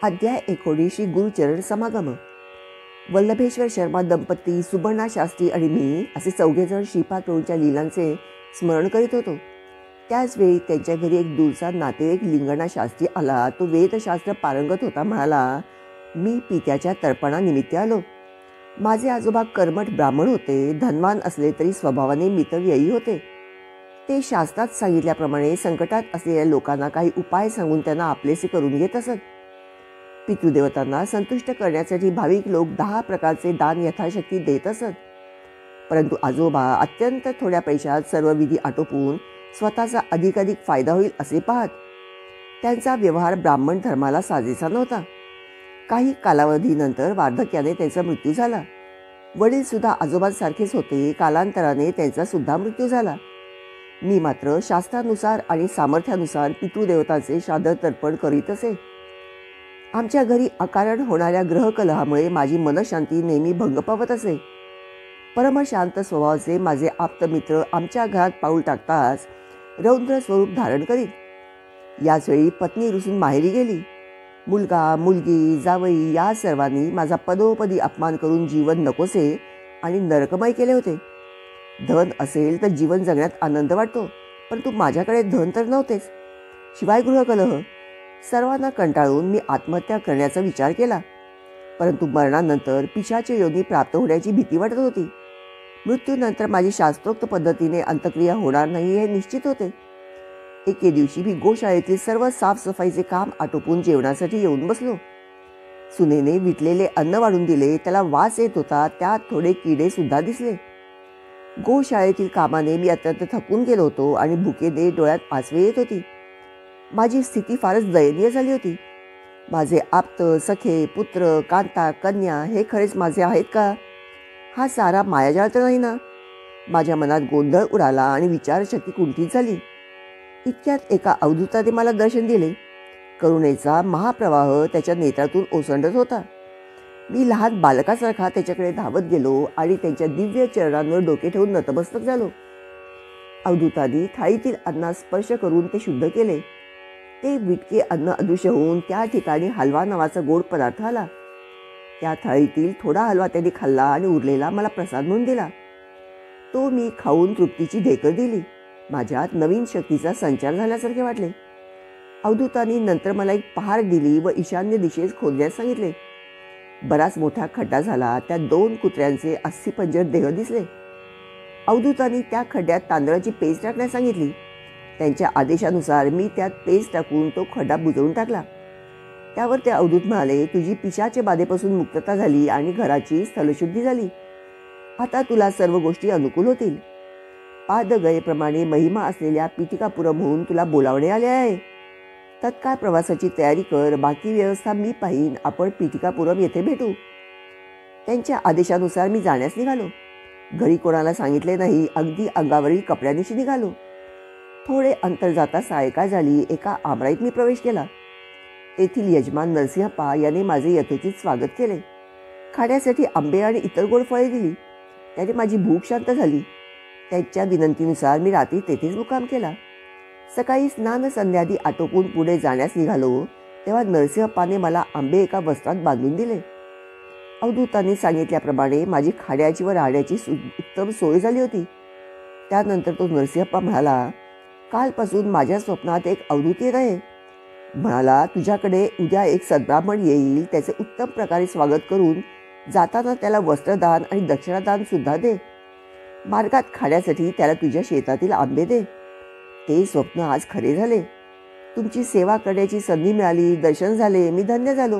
अध्याय 19 श्री गुरुचरण समागम. वल्लभेश्वर शर्मा दंपती, सुबर्णा शास्त्री आणि मी असे चौघेजण श्रीपाद प्रभूंच्या लीलांचे स्मरण करीत होतो. त्याचवेळी त्यांच्या घरी एक दूरचा नातेवाईक लिंगणा शास्त्री आला. तो वेदशास्त्र पारंगत होता. म्हणाला, मी पित्याच्या तर्पणानिमित्त आलो. माझे आजोबा कर्मठ ब्राह्मण होते. धनवान असले तरी स्वभावाने मितव्ययी होते. ते शास्त्रात सांगितल्याप्रमाणे संकटात असलेल्या लोकांना काही उपाय सांगून त्यांना आपलेसे करून घेत असत. पितृदेवतांना संतुष्ट करण्यासाठी भाविक लोक 10 प्रकारचे दान यथाशक्ती देत असत. परंतु आजोबा अत्यंत थोड्या पैशात सर्व विधी आटोपून स्वतःचा अधिकाधिक फायदा होईल असे पाहत. त्यांचा व्यवहार ब्राह्मण धर्माला साजेसा नव्हता. काही कालावधीनंतर वार्धक्याने त्यांचा मृत्यू झाला. वडील सुद्धा आजोबांसारखेच होते. कालांतराने त्यांचा सुद्धा मृत्यू झाला. मी मात्र शास्त्रानुसार आणि सामर्थ्यानुसार पितृदेवतांचे श्राद्ध तर्पण करीत असे. आमच्या घरी अकारण होणाऱ्या ग्रहकलहामुळे माझी मनशांती नेहमी भंग पावत असे. परमशांत स्वभावाचे माझे आप्त मित्र आमच्या घरात पाऊल टाकताच रौद्र स्वरूप धारण करीत. याचवेळी पत्नी रुसून माहेरी गेली. मुलगा, मुलगी, जावई या सर्वांनी माझा पदोपदी अपमान करून जीवन नकोसे आणि नरकमय केले होते. धन असेल तर जीवन जगण्यात आनंद वाटतो, परंतु माझ्याकडे धन तर नव्हतेच. शिवाय गृहकलह. सर्वांना कंटाळून मी आत्महत्या करण्याचा विचार केला. परंतु मरणानंतर पिशाची योनी प्राप्त होण्याची भीती वाटत होती. मृत्यूनंतर माझी शास्त्रोक्त पद्धतीने अंत्यक्रिया होणार नाही हे निश्चित होते. एके दिवशी मी गोशाळेतील सर्व साफसफाईचे काम आटोपून जेवणासाठी येऊन बसलो. सुनेने विटलेले अन्न वाढून दिले. त्याला वास येत होता. त्यात थोडे किडे सुद्धा दिसले. गोशाळेतील कामाने मी अत्यंत थकून गेलो होतो आणि भुकेने डोळ्यात आसवे येत होती. माझी स्थिती फारच दयनीय झाली होती. माझे आप्त, सखे, पुत्र, कांता, कन्या हे खरेच माझे आहेत का? हा सारा मायाजाळ तर नाही ना? माझ्या मनात गोंधळ उडाला आणि विचारशक्ती कुंठित झाली. इतक्यात एका अवधूताने मला दर्शन दिले. करुणेचा महाप्रवाह त्याच्या नेत्रातून ओसंडत होता. मी लहान बालकासारखा त्याच्याकडे धावत गेलो आणि त्यांच्या दिव्य चरणांवर डोके ठेवून नतमस्तक झालो. अवधूतांनी थाळीतील अन्नास स्पर्श करून ते शुद्ध केले. ते विटके अन्न अदृश्य होऊन त्या ठिकाणी हलवा नावाचा गोड पदार्थ आला. त्या थाळीतील थोडा हलवा त्यांनी खाल्ला आणि उरलेला मला प्रसाद म्हणून दिला. तो मी खाऊन तृप्तीची ढेकर दिली. माझ्यात नवीन शक्तीचा संचार झाल्यासारखे वाटले. अवधूतांनी नंतर मला एक पहार दिली व ईशान्य दिशेस खोदण्यास सांगितले. बराच मोठा खड्डा झाला. त्यात 2 कुत्र्यांचे अस्थिपंजर देह दिसले. अवधूतांनी त्या खड्ड्यात तांदळाची पेस्ट टाकण्यास सांगितली. त्यांच्या आदेशानुसार मी त्यात पेस्ट टाकून तो खड्डा बुजवून टाकला. त्यावर ते अवधूत म्हणाले, तुझी पिशाच्या बाधेपासून मुक्तता झाली आणि घराची स्थलशुद्धी झाली. आता तुला सर्व गोष्टी अनुकूल होतील. पादगयेप्रमाणे महिमा असलेल्या पीठिकापुरमहून तुला बोलावणे आले आहे. तत्काळ प्रवासाची तयारी कर. बाकी व्यवस्था मी पाहीन. आपण पीठिकापुरम येथे भेटू. त्यांच्या आदेशानुसार मी जाण्यास निघालो. घरी कोणाला सांगितले नाही. अगदी अंगावरील कपड्यांनीशी निघालो. थोडे अंतर जाता सायंकाळ झाली. एका आमराईत मी प्रवेश केला. तेथील यजमान नरसिंहप्पा याने माझे यथोचित स्वागत केले. खाण्यासाठी आंबे आणि इतर गोड फळे दिली. त्याने माझी भूक शांत झाली. त्यांच्या विनंतीनुसार मी रात्री तेथेच मुक्काम केला. सकाळी स्नान संध्यादी आटोपून पुढे जाण्यास निघालो तेव्हा नरसिंहप्पाने मला आंबे एका वस्त्रात बांधून दिले. अवधूतांनी सांगितल्याप्रमाणे माझी खाण्याची व राहण्याची उत्तम सोय झाली होती. त्यानंतर तो नरसिंहप्पा म्हणाला, कालपासून माझ्या स्वप्नात एक अवधूत येत आहे. म्हणाला, तुझ्याकडे उद्या एक सद्ब्राह्मण येईल. त्याचे उत्तम प्रकारे स्वागत करून जाताना त्याला वस्त्रदान आणि दक्षिणादान सुद्धा दे. मार्गात खाण्यासाठी त्याला तुझ्या शेतातील आंबे दे. ते स्वप्न आज खरे झाले. तुमची सेवा करण्याची संधी मिळाली. दर्शन झाले. मी धन्य झालो.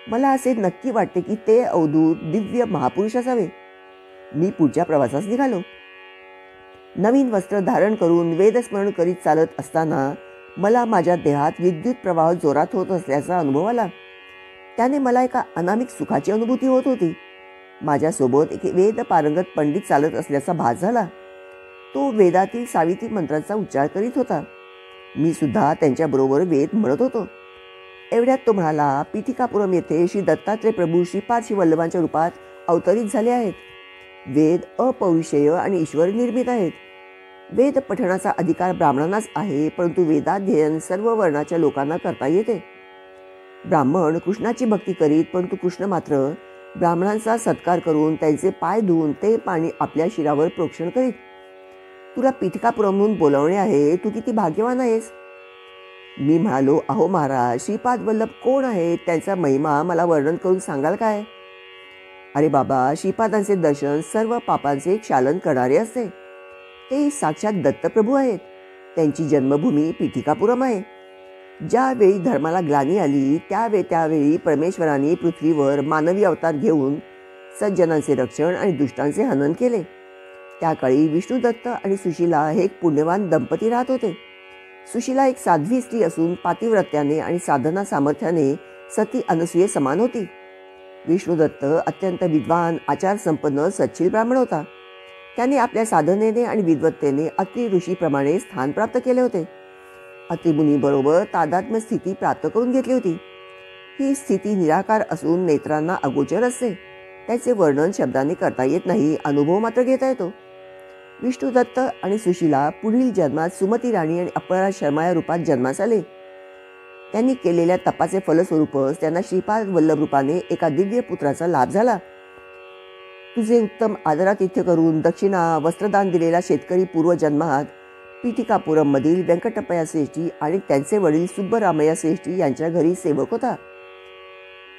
मला असे नक्की वाटते की ते अवधूत दिव्य महापुरुष असावे. मी पुढच्या प्रवासास निघालो. नवीन वस्त्र धारण करून वेदस्मरण करीत चालत असताना मला माझ्या देहात विद्युत प्रवाह जोरात होत असल्याचा अनुभव आला. त्याने मला एका अनामिक सुखाची अनुभूती होत होती. माझ्यासोबत एक वेद पारंगत पंडित चालत असल्याचा भास झाला. तो वेदातील सावित्री मंत्राचा उच्चार करीत होता. मी सुद्धा त्यांच्याबरोबर वेद म्हणत होतो. एवढ्यात तो म्हणाला, पीठिकापुरम येथे श्री दत्तात्रय प्रभू श्रीपाद श्रीवल्लभांच्या रूपात अवतरित झाले आहेत. वेद अपौरुषेय आणि ईश्वर निर्मित आहेत. वेद पठणाचा अधिकार ब्राह्मणांनाच आहे, परंतु वेदाध्ययन सर्व वर्णाच्या लोकांना करता येते. ब्राह्मण कृष्णाची भक्ती करीत, परंतु कृष्ण मात्र ब्राह्मणांचा सत्कार करून त्यांचे पाय धुवून ते पाणी आपल्या शिरावर प्रोक्षण करीत. तुला पीठिकापुरमहून बोलावणे आहे, तू किती भाग्यवान आहेस. मी म्हणालो, अहो महाराज, श्रीपाद वल्लभ कोण आहेत, त्यांचा महिमा मला वर्णन करून सांगाल काय. अरे बाबा, श्रीपादांचे दर्शन सर्व पापांचे क्षालन करणारे असते. ते साक्षात दत्तप्रभू आहेत. त्यांची जन्मभूमी पीठिकापुरम आहे. ज्यावेळी धर्माला ग्लानी आली त्यावेळी परमेश्वराने पृथ्वीवर मानवी अवतार घेऊन सज्जनांचे रक्षण आणि दुष्टांचे हनन केले. त्या काळी विष्णुदत्त आणि सुशीला हे एक पुण्यवान दंपती राहत होते. सुशीला एक साध्वी स्त्री असून पातिव्रत्याने आणि साधना सामर्थ्याने सती अनसूये समान होती. विष्णुदत्त अत्यंत विद्वान, आचारसंपन्न, सच्शील ब्राह्मण होता. त्याने आपल्या साधनेने आणि विद्वत्तेने अत्रि ऋषीप्रमाणे स्थान प्राप्त केले होते. अत्रिमुनीबरोबर तादात्म्य स्थिती प्राप्त करून घेतली होती. ही स्थिती निराकार असून नेत्रांना अगोचर असते. त्याचे वर्णन शब्दाने करता येत नाही, अनुभव मात्र घेता येतो. विष्णुदत्त आणि सुशीला पुढील जन्मात सुमती राणी आणि अपरा शर्मा या रूपात जन्मास आले. त्यांनी केलेल्या तपाचे फलस्वरूपच त्यांना श्रीपाद वल्लभ रूपाने एका दिव्य पुत्राचा लाभ झाला. तुझे उत्तम आदरातिथ्य करून दक्षिणा वस्त्रदान दिलेला शेतकरी पूर्वजन्मात पीठिकापुरम मधील व्यंकटप्पया श्रेष्ठी आणि त्यांचे वडील सुब्बरामय्या श्रेष्ठी यांच्या घरी सेवक होता.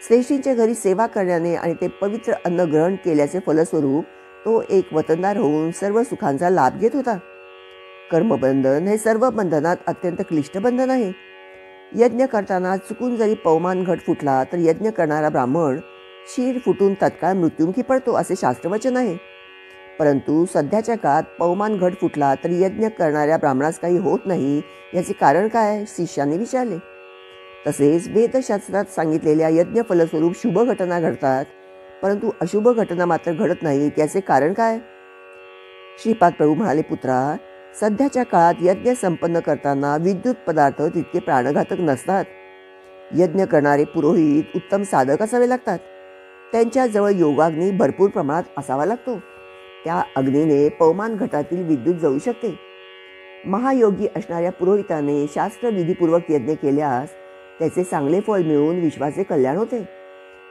श्रेष्ठींच्या घरी सेवा करण्याने आणि ते पवित्र अन्न ग्रहण केल्याचे फलस्वरूप तो एक वतनदार होऊन सर्व सुखांचा लाभ घेत होता. कर्मबंधन हे सर्व बंधनात अत्यंत क्लिष्ट बंधन आहे. यज्ञ करताना चुकून जरी पवमान घट फुटला तर यज्ञ करणारा ब्राह्मण शीर फुटून तत्काळ मृत्युमुखी पडतो असे शास्त्रवचन आहे. परंतु सध्याच्या काळात पवमान घट फुटला तर यज्ञ करणाऱ्या ब्राह्मणास काही होत नाही, याचे कारण काय, शिष्याने विचारले. तसेच वेदशास्त्रात सांगितलेल्या यज्ञ फलस्वरूप शुभ घटना घडतात, परंतु अशुभ घटना मात्र घडत नाहीत, याचे कारण काय. श्रीपाद प्रभू म्हणाले, पुत्रा, सध्याच्या काळात यज्ञ संपन्न करताना विद्युत पदार्थ तितके प्राणघातक नसतात. यज्ञ करणारे पुरोहित उत्तम साधक असावे लागतात. त्यांच्याजवळ योगाग्नी भरपूर प्रमाणात असावा लागतो. त्या अग्नीने पवमान घटातील विद्युत जळू शकते. महायोगी असणाऱ्या पुरोहिताने शास्त्रविधीपूर्वक यज्ञ केल्यास त्याचे चांगले फळ मिळून विश्वाचे कल्याण होते.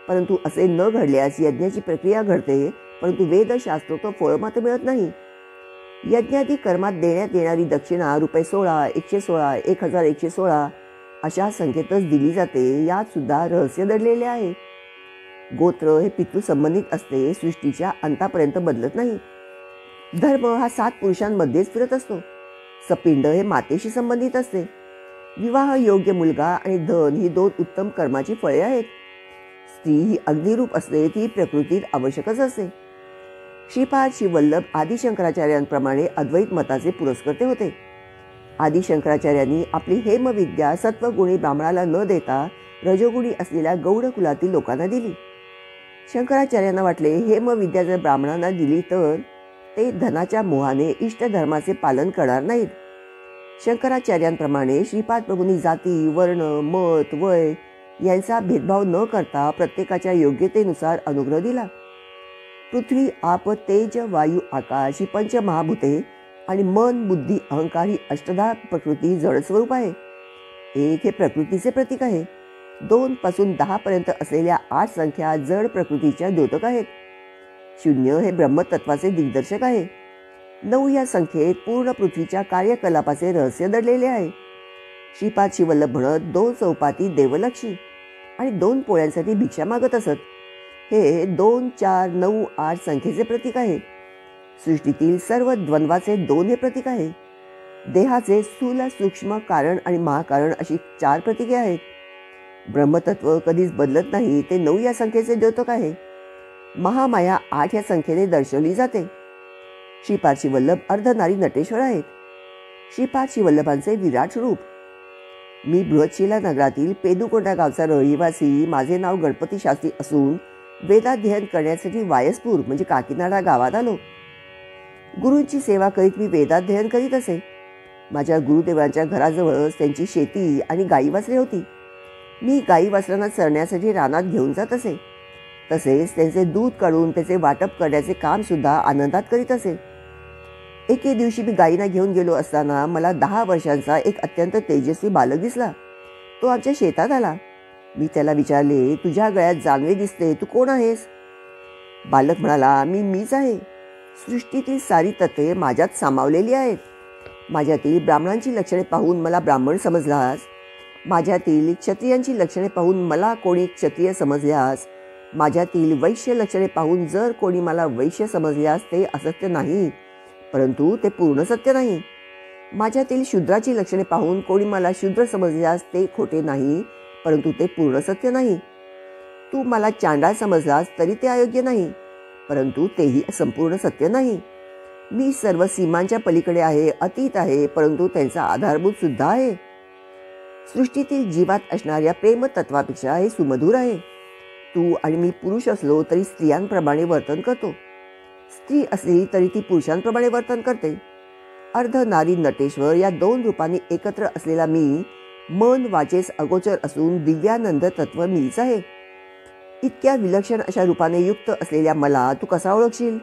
परंतु असे न घडल्यास यज्ञाची प्रक्रिया घडते, परंतु वेदशास्त्रोक्त फळ मात्र मिळत नाही. यज्ञादी कर्मात देण्यात येणारी दक्षिणा ₹16, 116, 1116 अशा संख्येतच दिली जाते. यात सुद्धा रहस्य दडलेले आहे. गोत्र हे पितृसंबंधित असते, सृष्टीच्या अंतापर्यंत बदलत नाही. धर्म हा 7 पुरुषांमध्येच फिरत असतो. सपिंड हे मातेशी संबंधित असते. विवाह योग्य मुलगा आणि धन ही 2 उत्तम कर्माची फळे आहेत. स्त्री ही अग्निरूप असते, ती प्रकृतीत आवश्यकच असते. श्रीपाद श्रीवल्लभ आदिशंकराचार्यांप्रमाणे अद्वैत मताचे पुरस्कर्ते होते. आदिशंकराचार्यांनी आपली हेमविद्या सत्वगुणी ब्राह्मणाला न देता रजोगुणी असलेल्या गौड कुलातील लोकांना दिली. शंकराचार्यांना वाटले, हेमविद्या जर ब्राह्मणांना दिली तर ते धनाच्या मोहाने इष्टधर्माचे पालन करणार नाहीत. शंकराचार्यांप्रमाणे श्रीपाद प्रभूंनी जाती, वर्ण, मत, वय यांचा भेदभाव न करता प्रत्येकाच्या योग्यतेनुसार अनुग्रह दिला. पृथ्वी, आप, तेज, वायू, आकाश ही पंचमहाभूते आणि मन, बुद्धी, अहंकार ही अष्टधा प्रकृती जडस्वरूप आहे. 1 हे प्रकृतीचे प्रतीक आहे. 2 पासून 10 पर्यंत असलेल्या 8 संख्या जड प्रकृतीच्या द्योतक आहेत. 0 हे ब्रह्मतत्वाचे दिग्दर्शक आहे. 9 या संख्येत पूर्ण पृथ्वीच्या कार्यकलापाचे रहस्य दडलेले आहे. श्रीपाद श्रीवल्लभ म्हणत 2 चौपाती देवलक्षी आणि 2 पोळ्यांसाठी भिक्षा मागत असत. हे 2, 4, 9, 8 संख्येचे प्रतीक आहे. सृष्टीतील सर्व द्वंद्वाचे 2 हे प्रतीक आहे. देहाचे स्थूल, सूक्ष्म, कारण आणि महाकारण अशी 4 प्रतीके आहेत. ब्रह्मतत्व कधीच बदलत नाही, ते 9 या संख्येचे द्योतक आहे. महामाया 8 या संख्येने दर्शवली जाते. श्रीपाद श्रीवल्लभ अर्धनारी नटेश्वर आहेत. श्रीपाद श्रीवल्लभांचे विराट रूप. मी बृहतशिला नगरातील पेदुकोंडा गावचा रहिवासी. माझे नाव गणपती शास्त्री असून वेदाध्ययन करण्यासाठी वायसपूर म्हणजे काकीनाडा गावात आलो. गुरूंची सेवा करीत मी वेदाध्ययन करीत असे. माझ्या गुरुदेवांच्या घराजवळच त्यांची शेती आणि गाई वासरे होती. मी गाई वासरांना चरण्यासाठी रानात घेऊन जात असे. तसेच त्यांचे दूध काढून त्याचे वाटप करण्याचे काम सुद्धा आनंदात करीत असे. एके दिवशी मी गायींना घेऊन गेलो असताना मला 10 वर्षांचा एक अत्यंत तेजस्वी बालक दिसला. तो आमच्या शेतात आला. मी त्याला विचारले, तुझ्या गळ्यात जानवे दिसते, तू कोण आहेस? बालक म्हणाला, मीच आहे. सृष्टीतील सारी तत्वे माझ्यात सामावलेली आहेत. माझ्यातील ब्राह्मणांची लक्षणे पाहून मला ब्राह्मण समजलास, माझ्यातील क्षत्रियांची लक्षणे पाहून मला कोणी क्षत्रिय समजल्यास, माझ्यातील वैश्य लक्षणे पाहून जर कोणी मला वैश्य समजल्यास ते असत्य नाही, परंतु ते पूर्ण सत्य नाही. माझ्यातील शूद्राची लक्षणे पाहून कोणी मला शूद्र समजल्यास ते खोटे नाही, परंतु ते पूर्ण सत्य नाही. तू मला चांडाळ समजलास तरी ते अयोग्य नाही, परंतु तेही संपूर्ण सत्य नाही. मी सर्व सीमांच्या पलीकडे आहे, अतीत आहे, परंतु त्यांचा आधारभूत सुद्धा आहे. सृष्टीतील जीवात असणाऱ्या प्रेमतत्वापेक्षा हे सुमधुर आहे. तू आणि मी पुरुष असलो तरी स्त्रियांप्रमाणे वर्तन करतो, स्त्री असली तरी ती पुरुषांप्रमाणे वर्तन करते. अर्ध नारी नटेश्वर या दोन रूपांनी एकत्र असलेला मी मन वाचेस अगोचर असून दिव्यानंद तत्व मीच आहे. इतक्या विलक्षण अशा रूपाने युक्त असलेल्या मला तू कसा ओळखशील?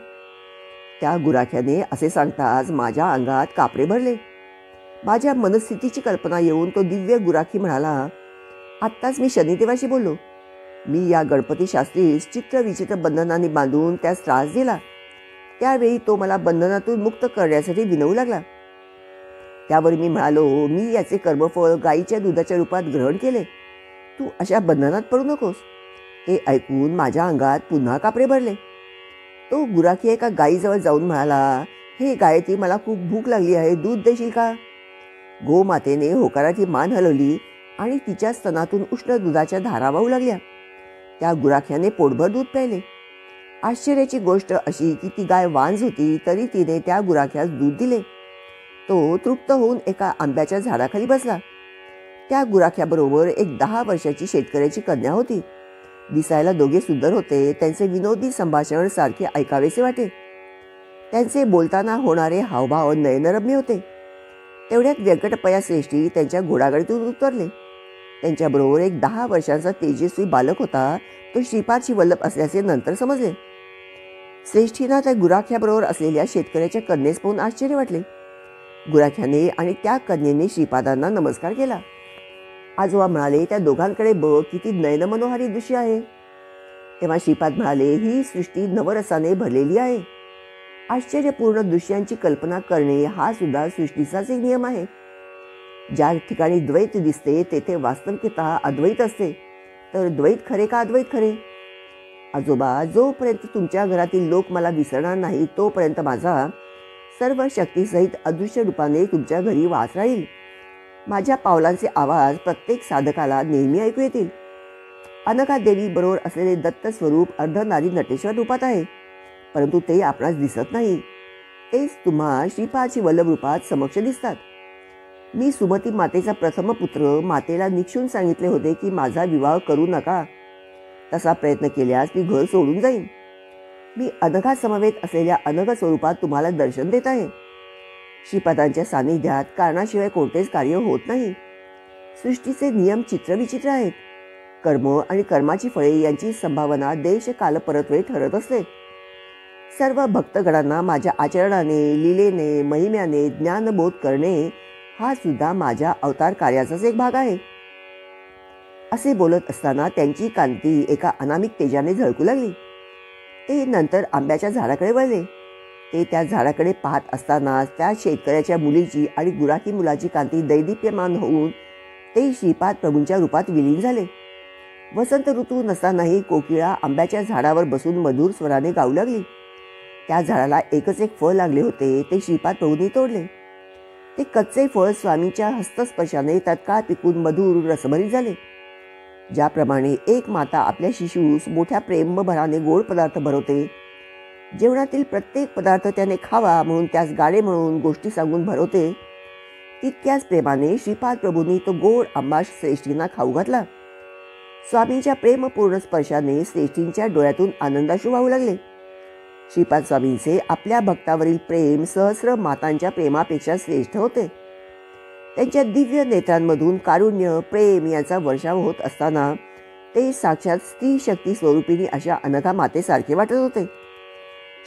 त्या गुराख्याने असे सांगताच माझ्या अंगात कापरे भरले. माझ्या मनस्थितीची कल्पना येऊन तो दिव्य गुराखी म्हणाला, आत्ताच मी शनिदेवाशी बोललो. मी या गणपती शास्त्रीस चित्र विचित्र बंधनांनी बांधून त्यास त्रास दिला. त्यावेळी तो मला बंधनातून मुक्त करण्यासाठी विनवू लागला. त्यावर मी म्हणालो, मी याचे कर्मफळ गायीच्या दुधाच्या रूपात ग्रहण केले. तू अशा बंधनात पडू नकोस. ते ऐकून माझ्या अंगात पुन्हा कापरे भरले. तो गुराखी एका गायीजवळ जाऊन म्हणाला, हे गायत्री, मला खूप भूक लागली आहे, दूध देशील का? गोमातेने होकाराची मान हलवली आणि तिच्या स्तनातून उष्ण दुधाच्या धारा वाहू लागल्या. त्या गुराख्याने पोटभर दूध प्यायले. आश्चर्याची गोष्ट अशी की ती गाय वांज होती तरी तिने त्या गुराख्यास दूध दिले. तो तृप्त होऊन एका आंब्याच्या झाडाखाली बसला. त्या गुराख्याबरोबर एक 10 वर्षाची शेतकऱ्याची कन्या होती. दिसायला दोघे सुंदर होते. त्यांचे विनोदी संभाषण सारखे ऐकावेसे वाटे. त्यांचे बोलताना होणारे हावभाव नयनरम्य होते. तेवढ्यात व्यंकटपया श्रेष्ठी त्यांच्या घोडागाडीतून उतरले. त्यांच्याबरोबर एक 10 वर्षांचा तेजस्वी बालक होता. तो श्रीपादची वल्लभ असल्याचे नंतर समजले. श्रेष्ठींना त्या गुराख्याबरोबर असलेल्या शेतकऱ्याच्या कन्येस पाहून आश्चर्य वाटले. गुराख्याने आणि त्या कन्येने श्रीपादांना नमस्कार केला. आजोबा म्हणाले, त्या दोघांकडे बघ, किती नयनमनोहारी दृश्य आहे. तेव्हा श्रीपाद म्हणाले, ही सृष्टी नवरसाने भरलेली आहे. आश्चर्यपूर्ण दृश्यांची कल्पना करणे हा सुद्धा सृष्टीचाच एक नियम आहे. ज्या ठिकाणी द्वैत दिसते तेथे वास्तविकता अद्वैत असते, तर द्वैत खरे का अद्वैत खरे? आजोबा, जोपर्यंत तुमच्या घरातील लोक मला विसरणार नाही तोपर्यंत माझा सर्व शक्तीसहित अदृश्य रूपाने तुमच्या घरी वास राहील. माझ्या पावलांचे आवाज प्रत्येक साधकाला नेहमी ऐकू येतील. अनघा देवी बरोबर असलेले दत्त स्वरूप अर्धनारी नटेश्वर रूपात आहे, परंतु ते आपणास दिसत नाही. तेच तुम्हा श्रीपादची वल्लभ रूपात समक्ष दिसतात. मी सुमती मातेचा प्रथम पुत्र. मातेला निक्षून सांगितले होते की माझा विवाह करू नका. तसा प्रयत्न केल्यास मी घर सोडून जाईन. मी अनघा समवेत असलेल्या अनघ स्वरूपात तुम्हाला दर्शन देत आहे. श्रीपादांच्या सानिध्यात कारणाशिवाय कोणतेच कार्य होत नाही. सृष्टीचे नियम चित्रविचित्र आहेत. कर्म आणि कर्माची फळे यांची संभावना देश काल परत्वे ठरत असते. सर्व भक्तगणांना माझ्या आचरणाने, लीलेने, महिम्याने ज्ञानबोध करणे हा सुद्धा माझ्या अवतार कार्याचाच एक भाग आहे. असे बोलत असताना त्यांची कांती एका अनामिक तेजाने झळकू लागली. ते नंतर आंब्याच्या झाडाकडे वळले. ते त्या झाडाकडे पाहत असताना त्या शेतकऱ्याच्या मुलीची आणि गुराखी मुलाची कांती दैदिप्यमान होऊन ते श्रीपाद प्रभूंच्या रूपात विलीन झाले. वसंत ऋतू नसतानाही कोकिळा आंब्याच्या झाडावर बसून मधुर स्वराने गाऊ लागली. त्या झाडाला एकच एक फळ लागले होते. ते श्रीपाद प्रभूंनी तोडले. ते कच्चे फळ स्वामींच्या हस्तस्पर्शाने तत्काळ पिकून मधुर रसभरीत झाले. ज्याप्रमाणे एक माता आपल्या शिशूस मोठ्या प्रेमभराने गोड पदार्थ भरवते, जेवणातील प्रत्येक पदार्थ त्याने खावा म्हणून त्यास गाणे म्हणून गोष्टी सांगून भरवते, तितक्याच प्रेमाने श्रीपाद प्रभूंनी तो गोड आंबा श्रेष्ठींना खाऊ घातला. स्वामींच्या प्रेमपूर्ण स्पर्शाने श्रेष्ठींच्या डोळ्यातून आनंदाश्रू वाहू लागले. श्रीपाद स्वामींचे आपल्या भक्तावरील प्रेम सहस्र मातांच्या प्रेमापेक्षा श्रेष्ठ होते. त्यांच्या दिव्य नेत्रांमधून कारुण्य, प्रेम यांचा वर्षाव होत असताना ते साक्षात स्त्री शक्ती स्वरूपिणी अशा अनघा मातेसारखे वाटत होते.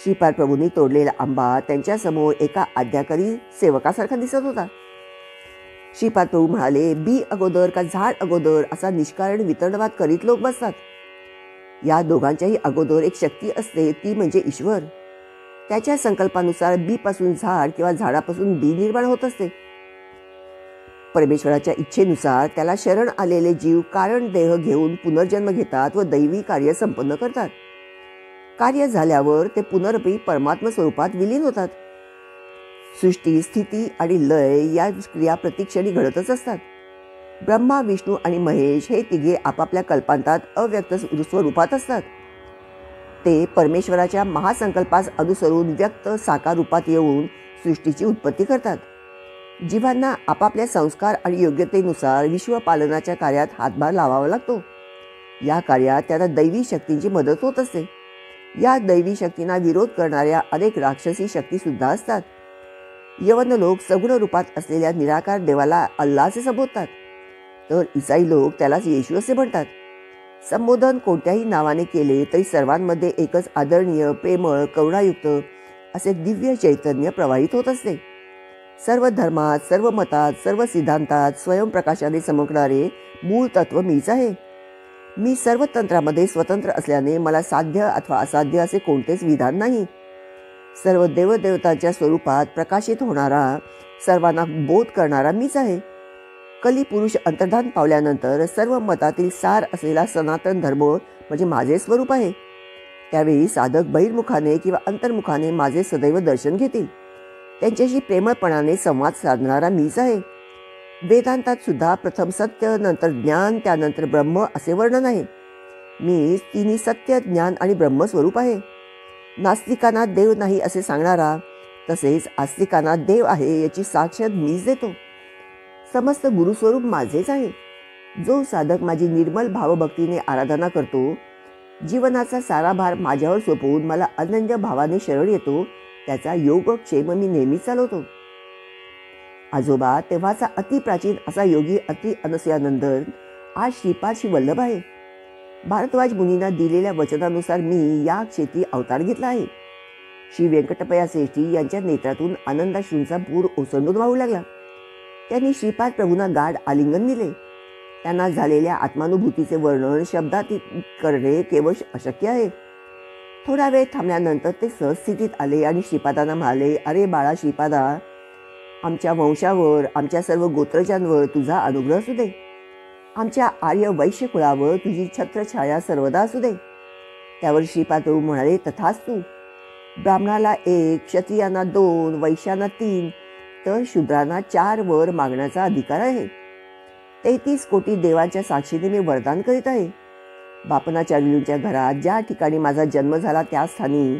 श्रीपाद प्रभूंनी तोडलेला आंबा त्यांच्यासमोर एका आज्ञाकारी सेवकासारखा दिसत होता. श्रीपाद प्रभू म्हणाले, बी अगोदर का झाड अगोदर असा निष्कारण वितरणवाद करीत लोक बसतात. या दोघांच्याही अगोदर एक शक्ती असते, ती म्हणजे ईश्वर. त्याच्या संकल्पानुसार बी पासून झाड किंवा झाडापासून बी निर्माण होत असते. परमेश्वराच्या इच्छेनुसार त्याला शरण आलेले जीव कारण देह घेऊन पुनर्जन्म घेतात व दैवी कार्य संपन्न करतात. कार्य झाल्यावर ते पुनरपी परमात्मा स्वरूपात विलीन होतात. सृष्टी, स्थिती आणि लय या क्रिया प्रतिक्षणी घडतच असतात. ब्रह्मा, विष्णू आणि महेश हे तिघे आपापल्या कल्पांतात अव्यक्त स्वरूपात असतात. ते परमेश्वराच्या महासंकल्पास अनुसरून व्यक्त साकार रूपात येऊन सृष्टीची उत्पत्ती करतात. जीवांना आपापल्या संस्कार आणि योग्यतेनुसार विश्वपालनाच्या कार्यात हातभार लावावा लागतो. या कार्यात त्यांना दैवी शक्तींची मदत होत असते. या दैवी शक्तींना विरोध करणाऱ्या अनेक राक्षसी शक्तीसुद्धा असतात. यवन लोक सगुण रूपात असलेल्या निराकार देवाला अल्लाह असे संबोधतात, तर ईसाई लोक त्यालाच येशू असे म्हणतात. संबोधन कोणत्याही नावाने केले तरी सर्वांमध्ये एकच आदरणीय, प्रेमळ, करुणायुक्त असे दिव्य चैतन्य प्रवाहित होत असते. सर्व धर्मात, सर्व मतात, सर्व सिद्धांतात स्वयंप्रकाशाने चमकणारे मूळ तत्व मीच आहे. मी सर्व तंत्रामध्ये स्वतंत्र असल्याने मला साध्य अथवा असाध्य असे कोणतेच विधान नाही. सर्व देवदेवतांच्या स्वरूपात प्रकाशित होणारा, सर्वांना बोध करणारा मीच आहे. कली पुरुष अंतर्धान पावल्यानंतर सर्व मतातील सार असलेला सनातन धर्म म्हणजे माझे स्वरूप आहे. त्यावेळी साधक बहिर्मुखाने किंवा अंतर्मुखाने माझे सदैव दर्शन घेतील. त्यांच्याशी प्रेमळपणाने संवाद साधणारा मीच आहे. वेदांतात सुद्धा प्रथम सत्य, नंतर ज्ञान, त्यानंतर ब्रह्म असे वर्णन आहे. मी तिन्ही सत्य, ज्ञान आणि ब्रह्म स्वरूप आहे. नास्तिकांना देव नाही असे सांगणारा, तसेच आस्तिकांना देव आहे याची साक्ष मीच देतो. समस्त गुरुस्वरूप माझेच आहे. जो साधक माझी निर्मल भावभक्तीने आराधना करतो, जीवनाचा सारा भार माझ्यावर सोपवून मला अनन्य भावाने शरण येतो, त्याचा योगक्षेम मी नेहमी चालवतो. आजोबा तेव्हाचा अतिप्राचीन असा योगी अति अनसूयानंदन आज श्रीपादशी वल्लभ आहे. भारद्वाज मुनींना दिलेल्या वचनानुसार मी या क्षेत्री अवतार घेतला आहे. श्री व्यंकटपया श्रेष्ठी यांच्या नेत्रातून आनंदाश्रूंचा पूर ओसंडून वाहू लागला. त्यांनी श्रीपाद प्रभूंना गाढ आलिंगन दिले. त्यांना झालेल्या आत्मानुभूतीचे वर्णन शब्दात करणे केवळ अशक्य आहे. थोडा वेळ थांबल्यानंतर ते सहस्थितीत आले आणि श्रीपादांना म्हणाले, अरे बाळा श्रीपादा, आमच्या वंशावर, आमच्या सर्व गोत्रजांवर तुझा अनुग्रह असू दे. आमच्या आर्य वैश्य कुळावर तुझी छत्रछाया सर्वदा असू दे. त्यावर श्रीपाद प्रभू म्हणाले, तथास्तु. ब्राह्मणाला 1, क्षत्रियांना 2, वैश्यांना 3 तर शूद्रांना 4 वर मागण्याचा अधिकार आहे. 33 कोटी देवांच्या साक्षीने मी वरदान करीत आहे. बापनाचार्यूंच्या घरात ज्या ठिकाणी माझा जन्म झाला त्या स्थानी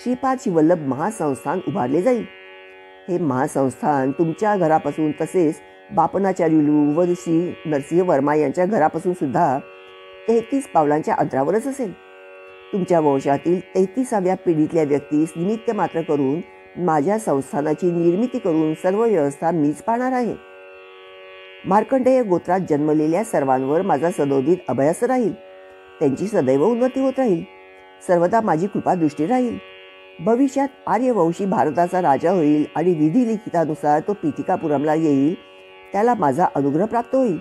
श्रीपाद शिवल्लभ महासंस्थान उभारले जाईल. हे महासंस्थान तुमच्या घरापासून तसेच बापनाचार्युलू व श्री नरसिंह वर्मा यांच्या घरापासून सुद्धा 33 पावलांच्या अंतरावरच असेल. तुमच्या वंशातील 33व्या पिढीतल्या व्यक्तीस निमित्त मात्र करून माझ्या संस्थानाची निर्मिती करून सर्व व्यवस्था मीच पाहणार आहे. मार्कंडेय गोत्रात जन्मलेल्या सर्वांवर माझा सदोदित अभयास राहील. त्यांची सदैव उन्नती होत राहील. सर्वदा माझी कृपा दृष्टी राहील. भविष्यात आर्यवंशी भारताचा राजा होईल आणि विधी लिखितानुसार तो पीठिकापुरमला येईल. त्याला माझा अनुग्रह प्राप्त होईल.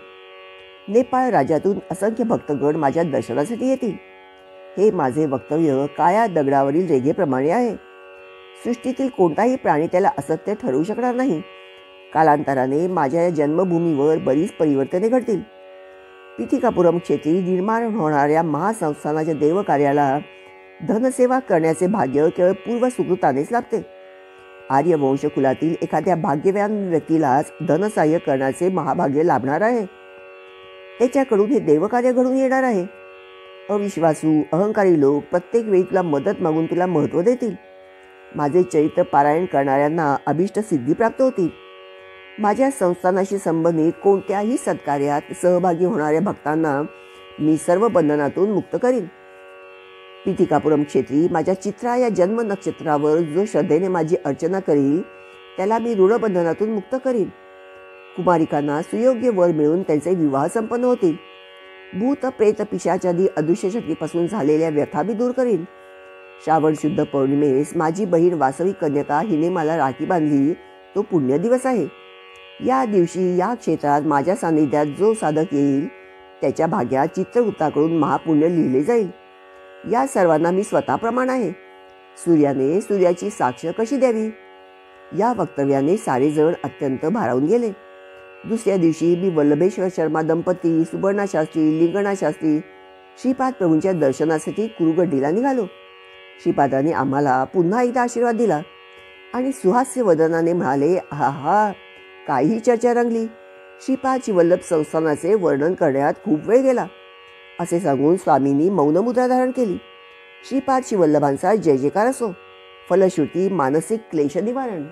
नेपाळ राज्यातून असंख्य भक्तगण माझ्या दर्शनासाठी येतील. हे माझे वक्तव्य काळ्या दगडावरील रेघेप्रमाणे आहे. सृष्टीतील कोणताही प्राणी त्याला असत्य ठरवू शकणार नाही. कालांतराने माझ्या या जन्मभूमीवर बरीच परिवर्तने घडतील. पीठिकापुरम क्षेत्री निर्माण होणाऱ्या महासंस्थानाच्या देवकार्याला धनसेवा करण्याचे भाग्य केवळ पूर्व सुकृतानेच लाभते. आर्यवंश कुलातील एखाद्या भाग्यवान व्यक्तीलाच धनसहाय्य करण्याचे महाभाग्य लाभणार आहे. त्याच्याकडून हे देवकार्य घडून येणार आहे. अविश्वासू अहंकारी लोक प्रत्येक वेळी तुला मदत मागून तुला महत्त्व देतील. माझे चरित्र पारायण करणाऱ्यांना अभिष्ट सिद्धी प्राप्त होतील. माझ्या संस्थानाशी संबंधित कोणत्याही सत्कार्यात सहभागी होणाऱ्या भक्तांना मी सर्व बंधनातून मुक्त करीन. पीठिकापुरम क्षेत्री माझ्या चित्रा या जन्म नक्षत्रावर जो श्रद्धेने माझी अर्चना करील त्याला मी ऋणबंधनातून मुक्त करीन. कुमारिकांना सुयोग्य वर मिळून त्यांचे विवाह संपन्न होतील. भूत प्रेत पिशाचादी अदृश्य शक्तीपासून झालेल्या व्यथा मी दूर करीन. श्रावण शुद्ध पौर्णिमेस माझी बहीण वासवी कन्यका हिने मला राखी बांधली. तो पुण्य दिवस आहे. या दिवशी या क्षेत्रात माझ्या सान्निध्यात जो साधक येईल त्याच्या भाग्यात चित्रगुप्ताकडून महापुण्य लिहिले जाईल. या सर्वांना मी स्वतः प्रमाण आहे. सूर्याने सूर्याची साक्ष कशी द्यावी. या वक्तव्याने सारेजण अत्यंत भारावून गेले. दुसऱ्या दिवशी मी वल्लभेश्वर शर्मा दंपती, सुपर्णा शास्त्री, लिंगणा शास्त्री श्रीपाद प्रभूंच्या दर्शनासाठी कुरुगड्डीला निघालो. श्रीपादाने आम्हाला पुन्हा एकदा आशीर्वाद दिला आणि सुहास्य वदनाने म्हणाले, हा हा, काही चर्चा रंगली. श्रीपाद शिवल्लभ संस्थानाचे वर्णन करण्यात खूप वेळ गेला असे सांगून स्वामींनी मौनमुद्रा धारण केली. श्रीपाद शिवल्लभांचा जय जयकार असो. फलश्रुती मानसिक क्लेश निवारण.